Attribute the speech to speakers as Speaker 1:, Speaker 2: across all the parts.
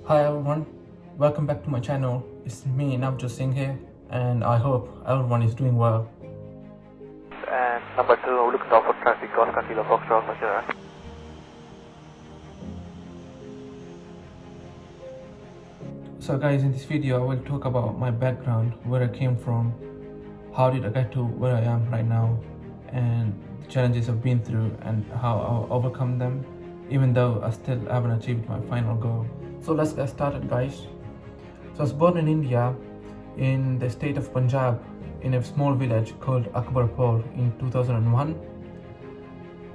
Speaker 1: Hi everyone, welcome back to my channel. It's me Navjot Singh here, and I hope everyone is doing well.
Speaker 2: And number 2, look at for traffic, Oscar Kilo Foxtrot, Roger.
Speaker 1: So guys, in this video I will talk about my background, where I came from, how did I get to where I am right now, and the challenges I've been through and how I'll overcome them, even though I still haven't achieved my final goal. So let's get started, guys. So I was born in India, in the state of Punjab, in a small village called Akbarpur in 2001.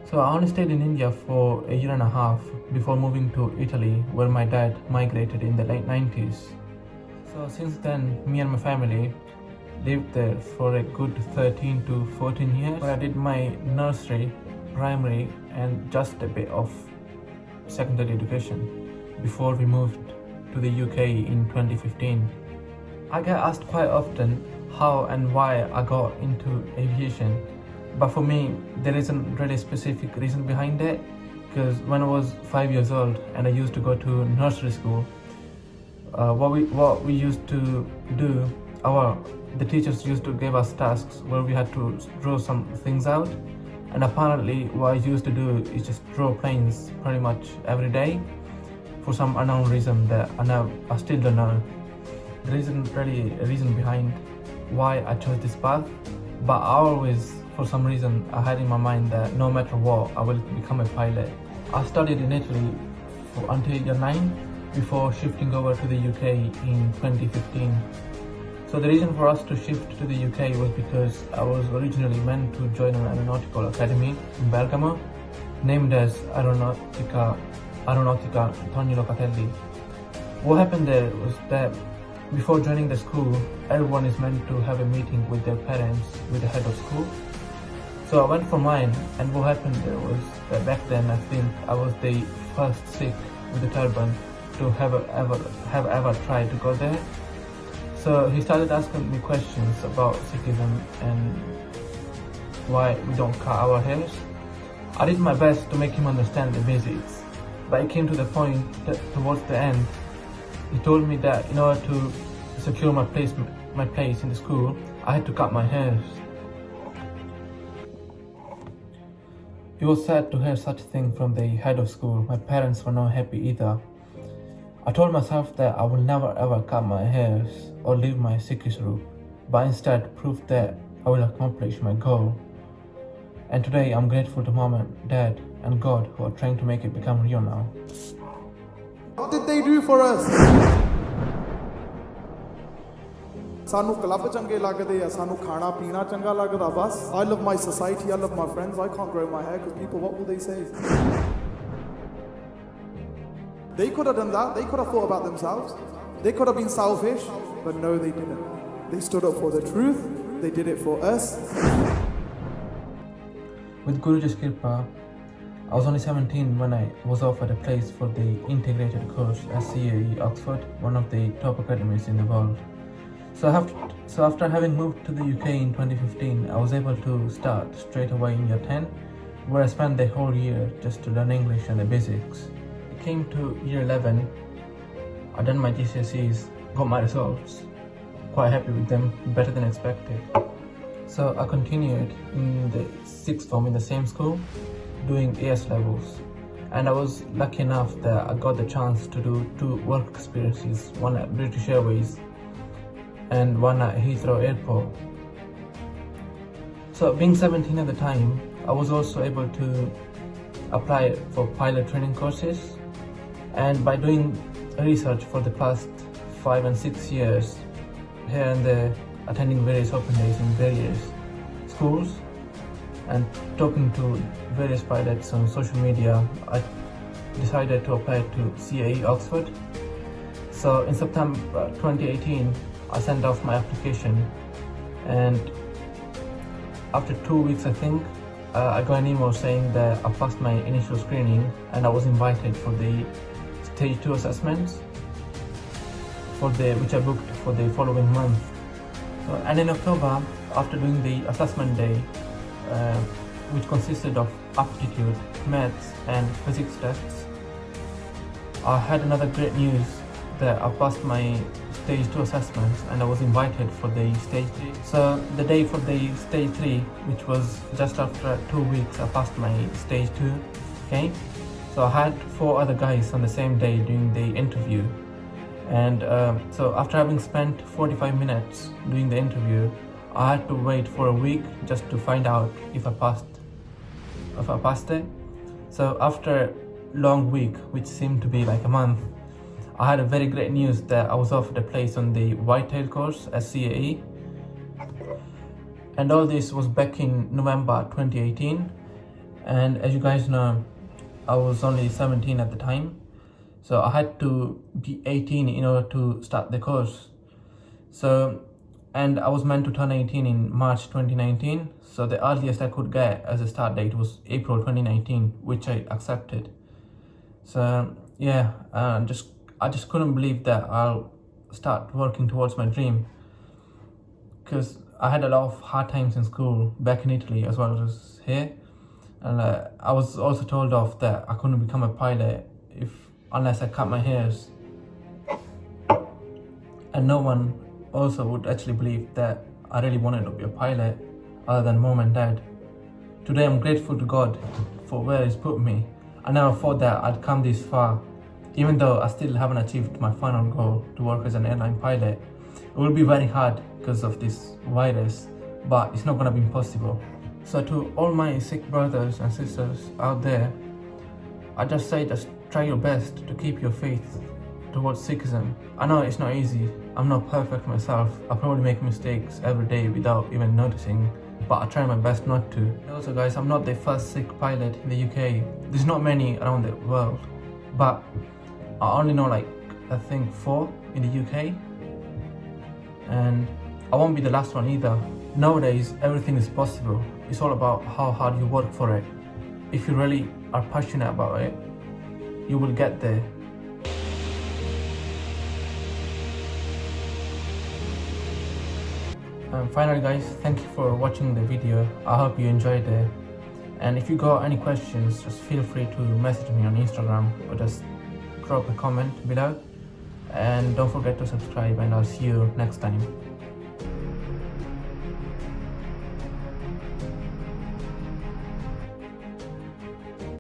Speaker 1: So I only stayed in India for a year and a half before moving to Italy, where my dad migrated in the late 90s. So since then, me and my family lived there for a good 13 to 14 years, where I did my nursery, primary and just a bit of secondary education before we moved to the UK in 2015. I get asked quite often how and why I got into aviation, but for me there isn't really a specific reason behind it, because when I was 5 years old and I used to go to nursery school, what we used to do, the teachers used to give us tasks where we had to draw some things out, and apparently what I used to do is just draw planes pretty much every day for some unknown reason that I still don't know. There isn't really a reason behind why I chose this path, but I always, for some reason, I had in my mind that no matter what, I will become a pilot. I studied in Italy until year 9 before shifting over to the UK in 2015. So the reason for us to shift to the UK was because I was originally meant to join an aeronautical academy in Bergamo, named as Aeronautica Antonio Locatelli. What happened there was that before joining the school, everyone is meant to have a meeting with their parents, with the head of school. So I went for mine, and what happened there was that back then I think I was the first Sikh with a turban to have ever tried to go there. So he started asking me questions about Sikhism and why we don't cut our hairs. I did my best to make him understand the basics, but it came to the point that towards the end, he told me that in order to secure my place in the school, I had to cut my hairs. It was sad to hear such a thing from the head of school. My parents were not happy either. I told myself that I will never ever cut my hairs or leave my Sikhish route, but instead proved that I will accomplish my goal. And today I'm grateful to Mom and Dad and God who are trying to make it become real now.
Speaker 3: What did they do for us? ਸਾਨੂੰ club ਚੰਗੇ ਲੱਗਦੇ ਆ, ਸਾਨੂੰ ਖਾਣਾ ਪੀਣਾ ਚੰਗਾ ਲੱਗਦਾ ਬਸ. I love my society, I love my friends. I can't grow my hair because people, what will they say? They could have done that. They could have thought about themselves. They could have been selfish, but no, they didn't. They stood up for the truth. They did it for us.
Speaker 1: With Guruji's Kirpa, I was only 17 when I was offered a place for the integrated course at CAE Oxford, one of the top academies in the world. So after having moved to the UK in 2015, I was able to start straight away in year 10, where I spent the whole year just to learn English and the basics. It came to year 11, I done my GCSEs, got my results, quite happy with them, better than expected. So I continued in the 6th form in the same school, doing AS levels, and I was lucky enough that I got the chance to do 2 work experiences, one at British Airways and one at Heathrow Airport. So being 17 at the time, I was also able to apply for pilot training courses, and by doing research for the past 5 and 6 years, here and there, attending various open days in various schools and talking to various pilots on social media, I decided to apply to CAE Oxford. So in September 2018, I sent off my application, and after 2 weeks I think, I got an email saying that I passed my initial screening and I was invited for the stage 2 assessments which I booked for the following month. And in October, after doing the assessment day, which consisted of aptitude, maths and physics tests, I had another great news that I passed my stage 2 assessments and I was invited for the stage 3. So the day for the stage 3, which was just after 2 weeks, I passed my stage 2. Okay, so I had 4 other guys on the same day doing the interview, and so after having spent 45 minutes doing the interview, I had to wait for a week just to find out if I passed it. So after a long week, which seemed to be like a month, I had a very great news that I was offered a place on the whitetail course at CAE. And all this was back in November 2018. And as you guys know, I was only 17 at the time. So I had to be 18 in order to start the course. And I was meant to turn 18 in March 2019. So the earliest I could get as a start date was April 2019, which I accepted. So yeah, I just couldn't believe that I'll start working towards my dream, because I had a lot of hard times in school back in Italy as well as here, and I was also told off that I couldn't become a pilot unless I cut my hairs, and no one also would actually believe that I really wanted to be a pilot other than mom and dad. Today I'm grateful to God for where He's put me. I never thought that I'd come this far. Even though I still haven't achieved my final goal to work as an airline pilot, it will be very hard because of this virus, but it's not gonna be impossible. So to all my Sikh brothers and sisters out there, I just say just try your best to keep your faith towards Sikhism. I know it's not easy, I'm not perfect myself, I probably make mistakes every day without even noticing, but I try my best not to. And also guys, I'm not the first Sikh pilot in the UK, there's not many around the world, but I only know I think 4 in the UK, and I won't be the last one either. Nowadays, everything is possible. It's all about how hard you work for it. If you really are passionate about it, you will get there. And finally guys, thank you for watching the video. I hope you enjoyed it. And if you got any questions, just feel free to message me on Instagram or just drop a comment below. And don't forget to subscribe, and I'll see you next time.